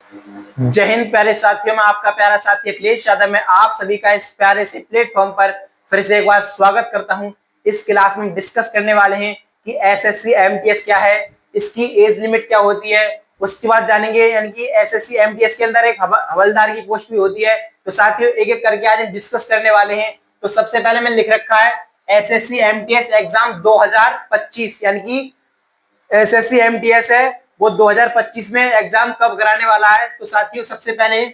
जय हिंद प्यारे साथियों, में आपका प्यारा साथी अखिलेश यादव। मैं आप सभी का इस प्यारे से प्लेटफॉर्म पर फिर से एक बार स्वागत करता हूं। इस क्लास में हम डिस्कस करने वाले हैं कि एसएससी एमटीएस क्या है, इसकी एज लिमिट क्या होती है। उसके बाद जानेंगे यानी कि एसएससी एमटीएस के अंदर एक हवलदार की पोस्ट भी होती है। तो साथियों एक एक करके आज हम डिस्कस करने वाले हैं। तो सबसे पहले मैंने लिख रखा है एसएससी एमटीएस एग्जाम 2025, यानी कि एसएससी एमटीएस है वो 2025 में एग्जाम कब कराने वाला है। तो साथियों सबसे पहले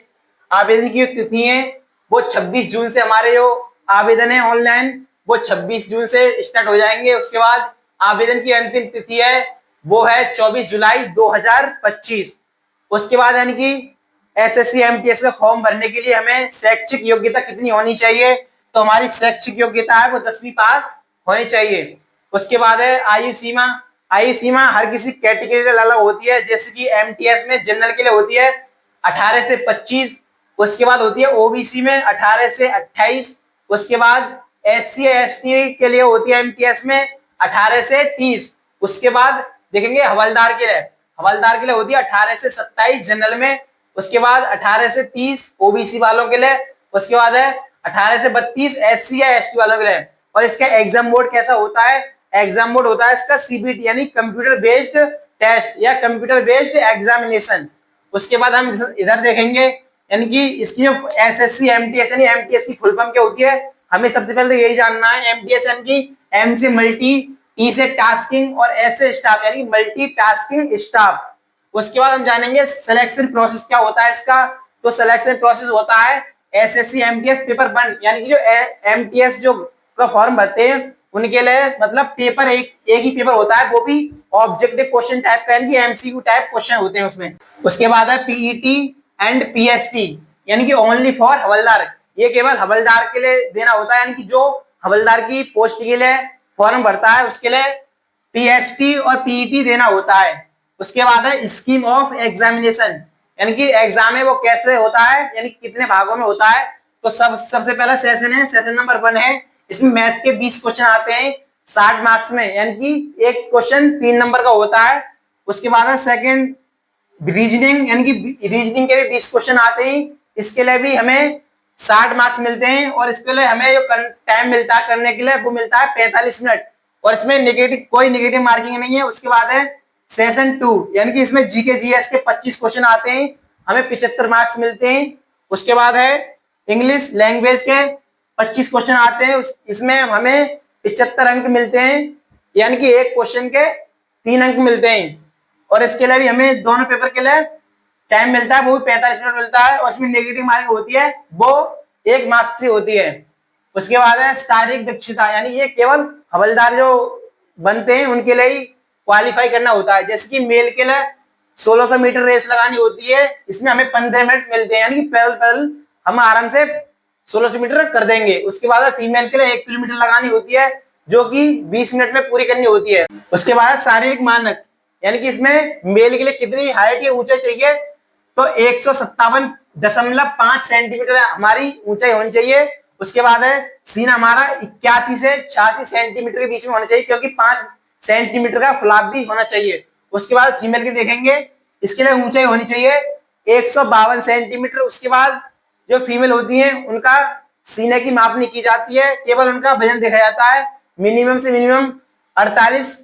आवेदन की तिथि है वो 26 जून से, हमारे जो आवेदन है ऑनलाइन वो 26 जून से स्टार्ट हो जाएंगे। उसके बाद आवेदन की अंतिम तिथि है वो है 24 जुलाई 2025। उसके बाद यानी कि एसएससी एमटीएस का फॉर्म भरने के लिए हमें शैक्षिक योग्यता कितनी होनी चाहिए। तो हमारी शैक्षिक योग्यता है वो 10वीं पास होनी चाहिए। उसके बाद है आयु सीमा। आयु सीमा हर किसी कैटेगरी अलग होती है। जैसे कि एमटीएस में जनरल के लिए होती है 18 से 25। उसके बाद होती है ओबीसी में 18 से 28। उसके बाद एससी एसटी के लिए होती है एमटीएस में 18 से 30। उसके बाद देखेंगे हवलदार के लिए, हवलदार के लिए होती है 18 से 27 जनरल में। उसके बाद 18 से 30 ओबीसी वालों के लिए। उसके बाद है 18 से 32 एससी या एसटी वालों के लिए। और इसका एग्जाम मोड कैसा होता है? एग्जाम मोड होता है इसका सीबीटी यानी कंप्यूटर बेस्ड टेस्ट या कंप्यूटर बेस्ड एग्जामिनेशन। उसके बाद हम इधर देखेंगे यानी कि इसकी जो एसएससी एमटीएस यानी एमटीएस की फुल फॉर्म क्या होती है, हमें सबसे पहले तो यही जानना है। एमटीएस यानी कि एम से मल्टी, टी से टास्किंग और एस से स्टाफ यानी मल्टी टास्किंग स्टाफ। उसके बाद हम जानेंगे सिलेक्शन प्रोसेस क्या होता है इसका। तो सिलेक्शन प्रोसेस होता है एसएससी एमटीएस पेपर 1 यानी कि जो एमटीएस जो का फॉर्म भरते हैं उनके लिए मतलब पेपर एक ही पेपर होता है, वो भी ऑब्जेक्टिव क्वेश्चन टाइप का यानी कि एमसीक्यू टाइप क्वेश्चन होते हैं उसमें। उसके बाद है पीईटी एंड पीएसटी यानी कि ओनली फॉर हवलदार, ये केवल हवलदार के लिए देना होता है। यानी कि जो हवलदार की पोस्ट के लिए फॉर्म भरता है उसके लिए पीएसटी और पीईटी देना होता है। उसके बाद है स्कीम ऑफ एग्जामिनेशन यानी कि एग्जाम है वो कैसे होता है यानी कितने भागों में होता है। तो सबसे पहला सेशन है, सेशन नंबर 1 है। इसमें मैथ के 20 क्वेश्चन आते हैं 60 मार्क्स में, यानी कि एक क्वेश्चन 3 नंबर का होता है। उसके बाद है सेकंड रीजनिंग यानी कि रीजनिंग के भी 20 क्वेश्चन आते हैं। इसके लिए भी हमें 60 मार्क्स मिलते हैं और इसके लिए हमें जो टाइम मिलता है करने के लिए वो मिलता है 45 मिनट और इसमें कोई नेगेटिव मार्किंग नहीं है। उसके बाद है सेशन 2 यानी कि इसमें जीके जीएस के 25 क्वेश्चन आते हैं, हमें 75 मार्क्स मिलते हैं। उसके बाद है इंग्लिश लैंग्वेज के 25 क्वेश्चन आते हैं, इसमें हमें 75 अंक मिलते हैं यानी कि एक क्वेश्चन के 3 अंक मिलते हैं। और इसके लिए भी हमें दोनों पेपर के लिए टाइम मिलता है वो भी 45 मिनट मिलता है और इसमें नेगेटिव मार्किंग होती है वो 1 मार्क्स से होती है। उसके बाद है शारीरिक दक्षता यानी ये केवल हवलदार जो बनते हैं उनके लिए ही क्वालिफाई करना होता है। जैसे कि मेल के लिए 1600 मीटर रेस लगानी होती है, इसमें हमें 15 मिनट मिलते हैं यानी कि पैदल हम आराम से 1600 मीटर कर देंगे। उसके बाद फीमेल के लिए 1 किलोमीटर लगानी होती है जो कि 20 मिनट में पूरी करनी होती है। उसके बाद शारीरिक मानक यानी कि इसमें मेल के लिए कितनी हाइट या ऊंचाई चाहिए, तो 157.5 सेंटीमीटर हमारी ऊंचाई होनी चाहिए। उसके बाद है सीना हमारा 81 से 86 सेंटीमीटर के बीच में होना चाहिए क्योंकि 5 सेंटीमीटर का फुलाव भी होना चाहिए। उसके बाद फीमेल के देखेंगे, इसके लिए ऊंचाई होनी चाहिए 152 सेंटीमीटर। उसके बाद जो फीमेल होती है उनका सीने की माप नहीं की जाती है, केवल उनका वजन देखा जाता है। मिनिमम से मिनिमम 48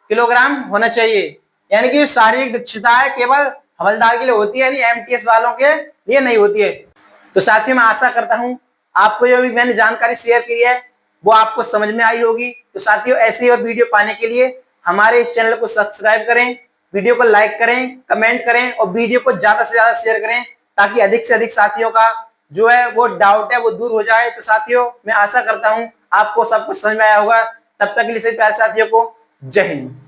किलोग्राम होना चाहिए। यानी कि शारीरिक दक्षता है केवल हवलदार के लिए होती है यानी एमटीएस वालों के लिए नहीं होती है। तो साथियों मैं आशा करता हूं आपको जो भी मैंने जानकारी शेयर की है वो आपको समझ में आई होगी। तो साथियों ऐसी और वीडियो पाने के लिए हमारे इस चैनल को सब्सक्राइब करें, वीडियो को लाइक करें, कमेंट करें और वीडियो को ज्यादा से ज्यादा शेयर करें ताकि अधिक से अधिक साथियों का जो है वो डाउट है वो दूर हो जाए। तो साथियों मैं आशा करता हूं आपको सब कुछ समझ में आया होगा। तब तक के लिए सभी प्यारे साथियों को जय हिंद।